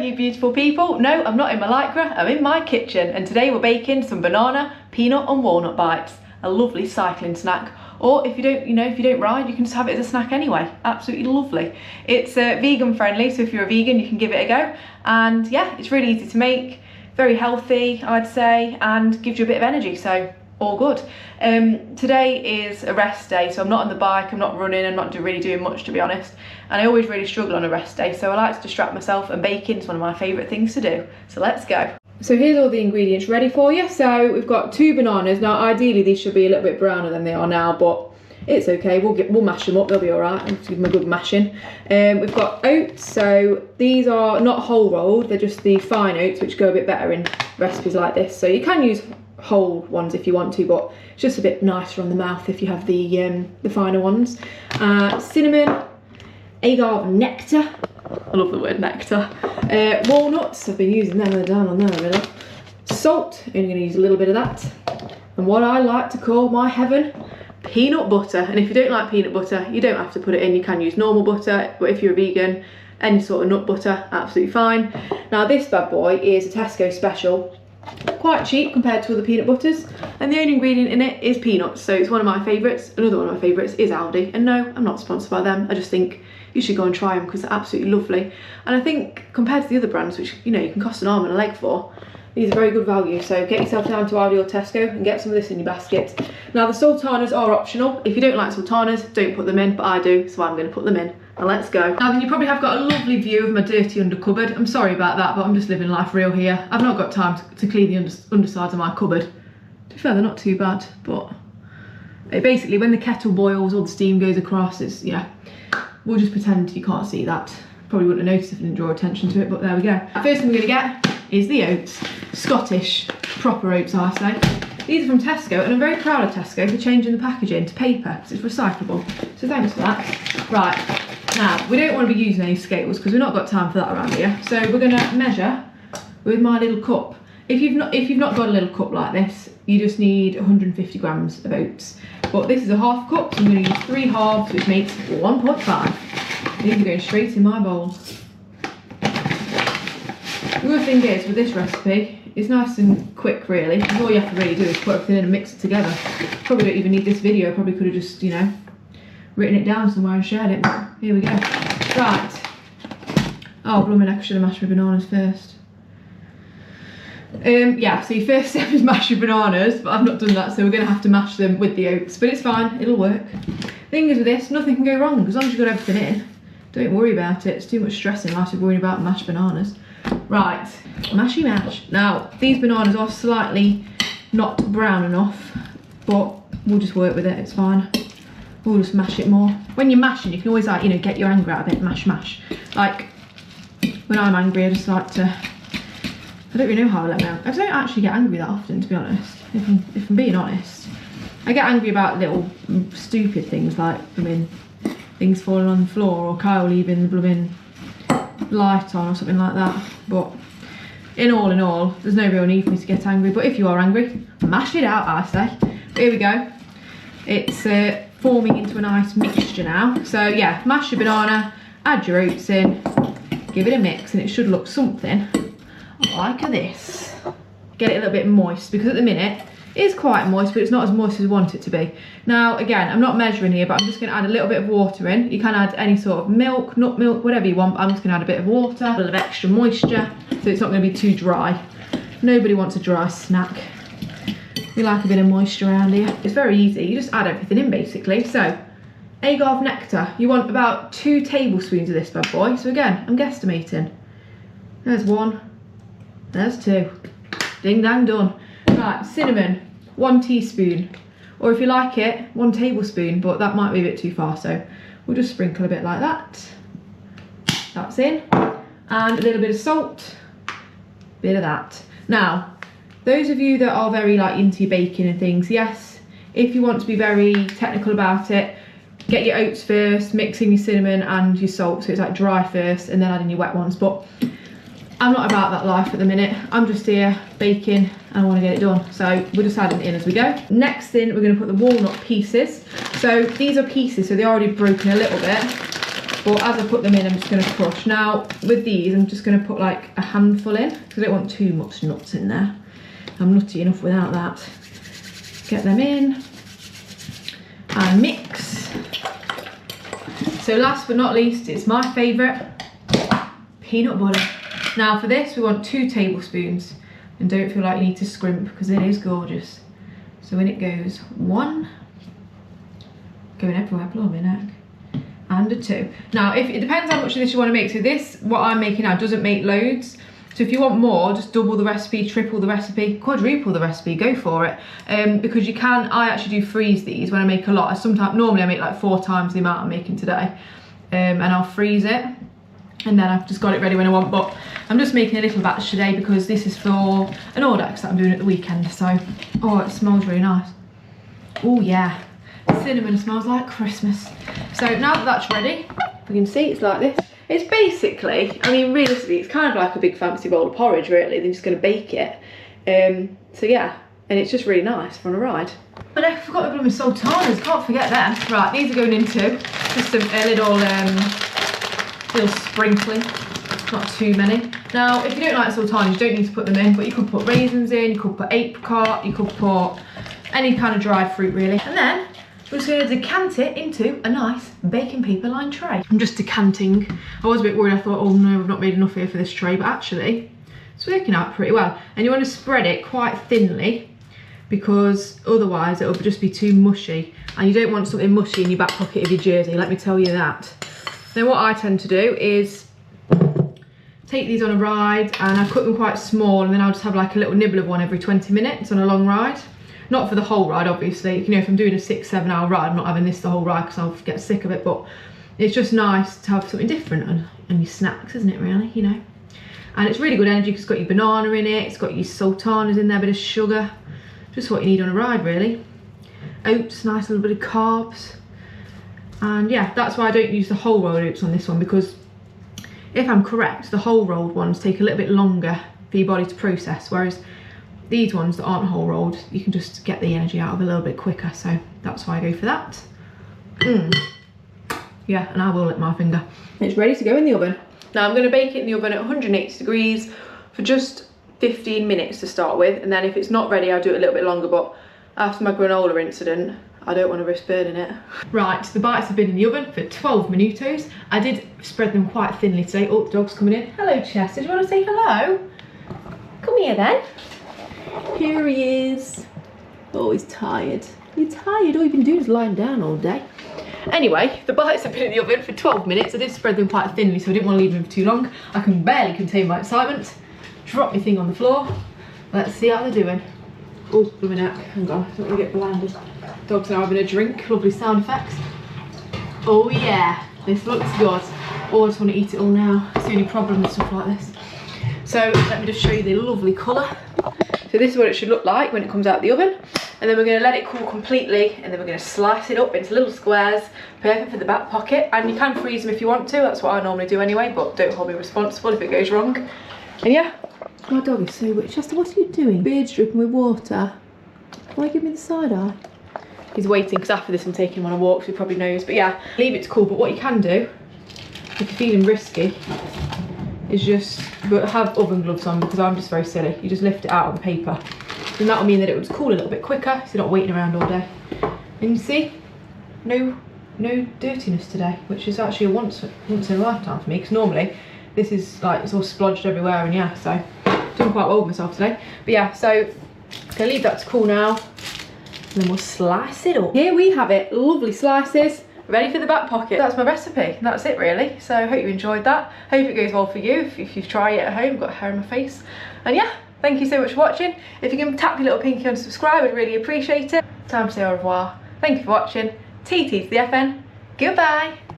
you beautiful people. No, I'm not in my lycra, I'm in my kitchen, and today we're baking some banana, peanut and walnut bites. A lovely cycling snack. Or if you don't ride, you can just have it as a snack anyway. Absolutely lovely. It's vegan friendly, so if you're a vegan, you can give it a go. And yeah, it's really easy to make, very healthy, I'd say, and gives you a bit of energy, so all good. Today is a rest day, so I'm not on the bike, I'm not running, I'm not really doing much, to be honest. And I always really struggle on a rest day, so I like to distract myself, and baking is one of my favourite things to do. So let's go. So here's all the ingredients ready for you. So we've got 2 bananas. Now ideally these should be a little bit browner than they are now, but it's okay, we'll mash them up, they'll be alright. I'll give them a good mashing. We've got oats, so these are not whole rolled, they're just the fine oats, which go a bit better in recipes like this. So you can use whole ones if you want to, but it's just a bit nicer on the mouth if you have the finer ones. Cinnamon, agave nectar, I love the word nectar. Walnuts, I've been using them, they're down on there really. Salt, only going to use a little bit of that. And what I like to call my heaven, peanut butter. And if you don't like peanut butter, you don't have to put it in, you can use normal butter, but if you're a vegan, any sort of nut butter, absolutely fine. Now this bad boy is a Tesco special, quite cheap compared to other peanut butters, and the only ingredient in it is peanuts, so it's one of my favourites. Another one of my favourites is Aldi, and no, I'm not sponsored by them, I just think you should go and try them because they're absolutely lovely. And I think compared to the other brands, which you can cost an arm and a leg for, these are very good value. So get yourself down to Aldi or Tesco and get some of this in your basket. Now the sultanas are optional. If you don't like sultanas, don't put them in, but I do, so I'm going to put them in. Now let's go. Now then, you probably have got a lovely view of my dirty under cupboard. I'm sorry about that, but I'm just living life real here. I've not got time to clean the undersides of my cupboard. To be fair, they're not too bad, but basically when the kettle boils, all the steam goes across. It's, yeah, we'll just pretend you can't see that. Probably wouldn't have noticed if I didn't draw attention to it, but there we go. First thing we're going to get is the oats. Scottish, proper oats, I say. These are from Tesco, and I'm very proud of Tesco for changing the packaging to paper, because it's recyclable. So thanks for that. Right, now, we don't want to be using any scales, because we've not got time for that around here. So we're going to measure with my little cup. If you've not got a little cup like this, you just need 150 grams of oats. But this is a half cup, so I'm going to use 3 halves, which makes 1.5. These are going straight in my bowl. The other thing is, with this recipe, it's nice and quick really, because all you have to really do is put everything in and mix it together. Probably don't even need this video, probably could have just, written it down somewhere and shared it. Here we go. Right. Oh, blooming heck, I should have mashed my bananas first. Yeah, so your first step is mash your bananas, but I've not done that, so we're going to have to mash them with the oats, but it's fine, it'll work. Thing is with this, nothing can go wrong, as long as you've got everything in. Don't worry about it, it's too much stress in life to worry about mashed bananas. Right, mashy mash. Now, these bananas are slightly not brown enough, but we'll just work with it, it's fine. We'll just mash it more. When you're mashing, you can always get your anger out a bit, mash. Like, when I'm angry, I just like to, I don't really know how I let me out. I don't actually get angry that often, to be honest, if I'm being honest. I get angry about little stupid things like, things falling on the floor, or Kyle leaving the blooming light on or something like that. But in all, there's no real need for me to get angry. But if you are angry, mash it out, I say. But here we go. It's forming into a nice mixture now. So yeah, mash your banana, add your oats in, give it a mix, and it should look something like this. Get it a little bit moist, because at the minute it is quite moist, but it's not as moist as we want it to be. Now again, I'm not measuring here, but I'm just going to add a little bit of water in. You can add any sort of milk, nut milk, whatever you want, but I'm just going to add a bit of water, a little bit of extra moisture, so it's not going to be too dry. Nobody wants a dry snack. We like a bit of moisture around here. It's very easy, you just add everything in basically. So, agave nectar, you want about 2 tablespoons of this bad boy. So again, I'm guesstimating. There's 1, there's 2. Ding dang done. Right, cinnamon, 1 teaspoon. Or if you like it, 1 tablespoon, but that might be a bit too far, so we'll just sprinkle a bit like that. That's in. And a little bit of salt, bit of that. Now, those of you that are very into your baking and things, yes, if you want to be very technical about it, get your oats first, mix in your cinnamon and your salt, so it's like dry first and then add in your wet ones. But I'm not about that life at the minute. I'm just here baking and I want to get it done, so we're just adding it in as we go. Next thing, we're going to put the walnut pieces. So these are pieces, so they're already broken a little bit. But as I put them in, I'm just going to crush. Now, with these, I'm just going to put like a handful in, because I don't want too much nuts in there. I'm nutty enough without that. Get them in and mix. So last but not least, it's my favourite, peanut butter. Now for this, we want 2 tablespoons. And don't feel like you need to scrimp, because it is gorgeous. So in it goes 1, going everywhere, blimey neck, and a 2. Now, if it depends how much of this you want to make. So this, what I'm making now, doesn't make loads. So if you want more, just double the recipe, triple the recipe, quadruple the recipe, go for it. Because you can, I actually do freeze these when I make a lot. Normally I make like 4 times the amount I'm making today. And I'll freeze it. And then I've just got it ready when I want. But I'm just making a little batch today because this is for an Audax that I'm doing at the weekend. So, oh, it smells really nice. Oh yeah, cinnamon smells like Christmas. So now that that's ready, you can see it's like this. It's basically, I mean, realistically, it's kind of like a big fancy bowl of porridge, really. They're just going to bake it. So yeah, and it's just really nice for on a ride. But I forgot to put them in sultanas, can't forget them. Right, these are going into just a little sprinkling, not too many. Now, if you don't like sultanas, you don't need to put them in, but you could put raisins in, you could put apricot, you could put any kind of dried fruit, really. And then we're just going to decant it into a nice baking paper lined tray. I'm just decanting. I was a bit worried, I thought, oh no, I've not made enough here for this tray, but actually it's working out pretty well. And you want to spread it quite thinly, because otherwise it'll just be too mushy. And you don't want something mushy in your back pocket of your jersey, let me tell you that. Then what I tend to do is take these on a ride, and I cut them quite small, and then I'll just have like a little nibble of one every 20 minutes on a long ride. Not for the whole ride, obviously. You know, if I'm doing a 6-7 hour ride, I'm not having this the whole ride because I'll get sick of it, but it's just nice to have something different on your snacks, isn't it, really, you know? And it's really good energy because it's got your banana in it, it's got your sultanas in there, a bit of sugar. Just what you need on a ride, really. Oats, nice little bit of carbs. And yeah, that's why I don't use the whole rolled oats on this one, because if I'm correct, the whole rolled ones take a little bit longer for your body to process, whereas these ones that aren't whole rolled, you can just get the energy out of a little bit quicker, so that's why I go for that. Yeah, and I will lick my finger. It's ready to go in the oven. Now I'm going to bake it in the oven at 180 degrees for just 15 minutes to start with, and then if it's not ready I'll do it a little bit longer, but after my granola incident I don't want to risk burning it. Right, the bites have been in the oven for 12 minutos. I did spread them quite thinly today. Oh, the dog's coming in. Hello Chester, do you want to say hello? Come here then. Here he is. Oh, he's tired. You're tired, all you've been doing is lying down all day. Anyway, the bites have been in the oven for 12 minutes. I did spread them quite thinly, so I didn't want to leave them for too long. I can barely contain my excitement. Drop my thing on the floor. Let's see how they're doing. Oh, blooming heck, hang on, I don't want to get blinded. Dogs are having a drink, lovely sound effects. Oh yeah, this looks good. Oh, I just want to eat it all now. It's the only problem with stuff like this. So let me just show you the lovely colour. So this is what it should look like when it comes out of the oven. And then we're going to let it cool completely, and then we're going to slice it up into little squares, perfect for the back pocket. And you can freeze them if you want to, that's what I normally do anyway, but don't hold me responsible if it goes wrong. And yeah, my dog is so weird. Chester, what are you doing? Beard's dripping with water. Why give me the side eye? He's waiting because after this I'm taking him on a walk, so he probably knows. But yeah, leave it to cool. But what you can do, if you're feeling risky, is just have oven gloves on, because I'm just very silly. You just lift it out on the paper. And that'll mean that it will cool a little bit quicker, so you're not waiting around all day. And you see, no dirtiness today, which is actually a once in a lifetime for me, because normally this is like, it's all splodged everywhere, and yeah, so doing quite well with myself today. But yeah, so gonna leave that to cool now, and then we'll slice it up. Here we have it, lovely slices, ready for the back pocket. That's my recipe, that's it really. So I hope you enjoyed that. Hope it goes well for you if you try it at home. I've got hair in my face. And yeah, thank you so much for watching. If you can tap your little pinky on subscribe, I'd really appreciate it. Time to say au revoir. Thank you for watching. TT to the FN. Goodbye.